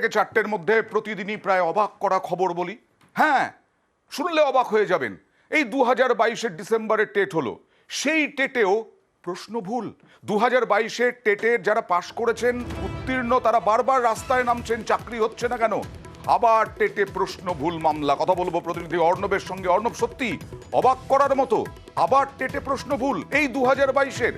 থেকে 4টের মধ্যে প্রতিদিনই প্রায় অবাক করা খবর বলি। হ্যাঁ, শুনলে অবাক হয়ে যাবেন। এই 2022-এর ডিসেম্বরের টেট হলো, সেই টেটেও প্রশ্ন ভুল। 2022-এর টেটের যারা পাশ করেছেন, উত্তীর্ণ, তারা বারবার রাস্তায় নামছেন, চাকরি হচ্ছে না কেন? আবার টেটে প্রশ্ন ভুল মামলা। কথা বলবো প্রতিনিধি অর্ণবের সঙ্গে। অর্ণব, সত্যি অবাক করার মতো, আবার টেটে প্রশ্ন ভুল এই 2022-এর।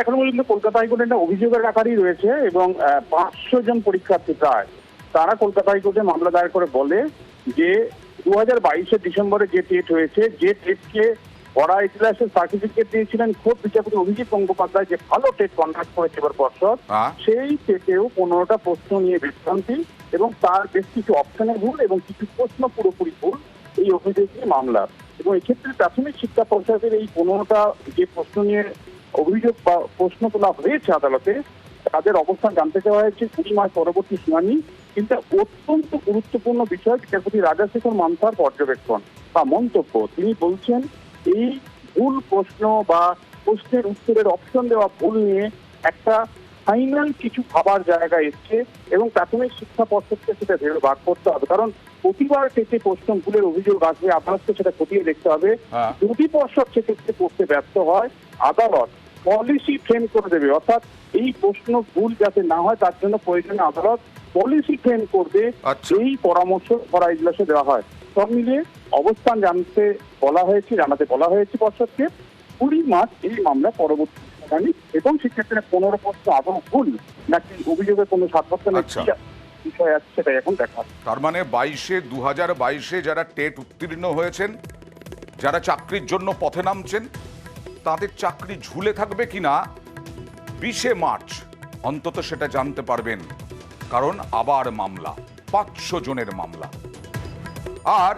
এখনো পর্যন্ত কলকাতা হাইকোর্টে একটা অভিযোগের আকারই রয়েছে এবং 500 জন পরীক্ষার্থী প্রায় তারা কলকাতা হাইকোর্টে মামলা দায়ের করে বলে যে 2022-এর ডিসেম্বরে যে টেট হয়েছে, যে টেটকে পড়া ইতিহাসের সার্টিফিকেট দিয়েছিলেন খোদ বিচারপতি অভিজিৎ গঙ্গোপাধ্যায়, যে ভালো টেট কন্ডাক্ট করেছে এবার পর্ষদ, সেই টেটেও 15টা প্রশ্ন নিয়ে বিভ্রান্তি এবং তার বেশ কিছু অপশনে ভুল এবং কিছু প্রশ্ন পুরোপুরি ভুল, এই অভিযোগ নিয়ে মামলা। এবং এক্ষেত্রে প্রাথমিক শিক্ষা পর্ষদের এই 15টা যে প্রশ্ন নিয়ে অভিযোগ বা প্রশ্ন তোলা হয়েছে আদালতে, তাদের অবস্থান জানতে চাওয়া হয়েছে 20 মাস পরবর্তী শুনানি। কিন্তু অত্যন্ত গুরুত্বপূর্ণ বিষয় বিচারপতি রাজাশেখর মান্থার পর্যবেক্ষণ বা মন্তব্য। তিনি বলছেন এই ভুল প্রশ্ন বা প্রশ্নের উত্তরের অপশন দেওয়া ভুল নিয়ে একটা ফাইনাল কিছু ভাবার জায়গা এসছে এবং প্রাথমিক শিক্ষা পর্ষদকে সেটা ভেবে বার করতে হবে। কারণ প্রতিবার থেকে প্রশ্ন ভুলের অভিযোগ আসবে, আদালতকে সেটা খতিয়ে দেখতে হবে। যদি পর্ষদ সেক্ষেত্রে করতে ব্যর্থ হয়, আদালত পলিসি ফ্রেম করে দেবে। অর্থাৎ এই প্রশ্ন ভুল যাতে না হয় তার জন্য প্রয়োজনে আদালত পলিসি ফ্রেম করবে, এই পরামর্শ করা ইজলাসে দেওয়া হয়। সব মিলিয়ে অবস্থান জানাতে বলা হয়েছে পর্ষদকে। 20 মার্চ এই মামলা পরবর্তী শুনানি এবং সেক্ষেত্রে 15 প্রশ্ন আদৌ ভুল নাকি অভিযোগের কোনো সার্বত্র বিষয় আছে সেটাই এখন দেখা। তার মানে 2022-এ যারা টেট উত্তীর্ণ হয়েছেন, যারা চাকরির জন্য পথে নামছেন, তাদের চাকরি ঝুলে থাকবে কিনা 20শে মার্চ অন্তত সেটা জানতে পারবেন। কারণ আবার মামলা, 500 জনের মামলা। আর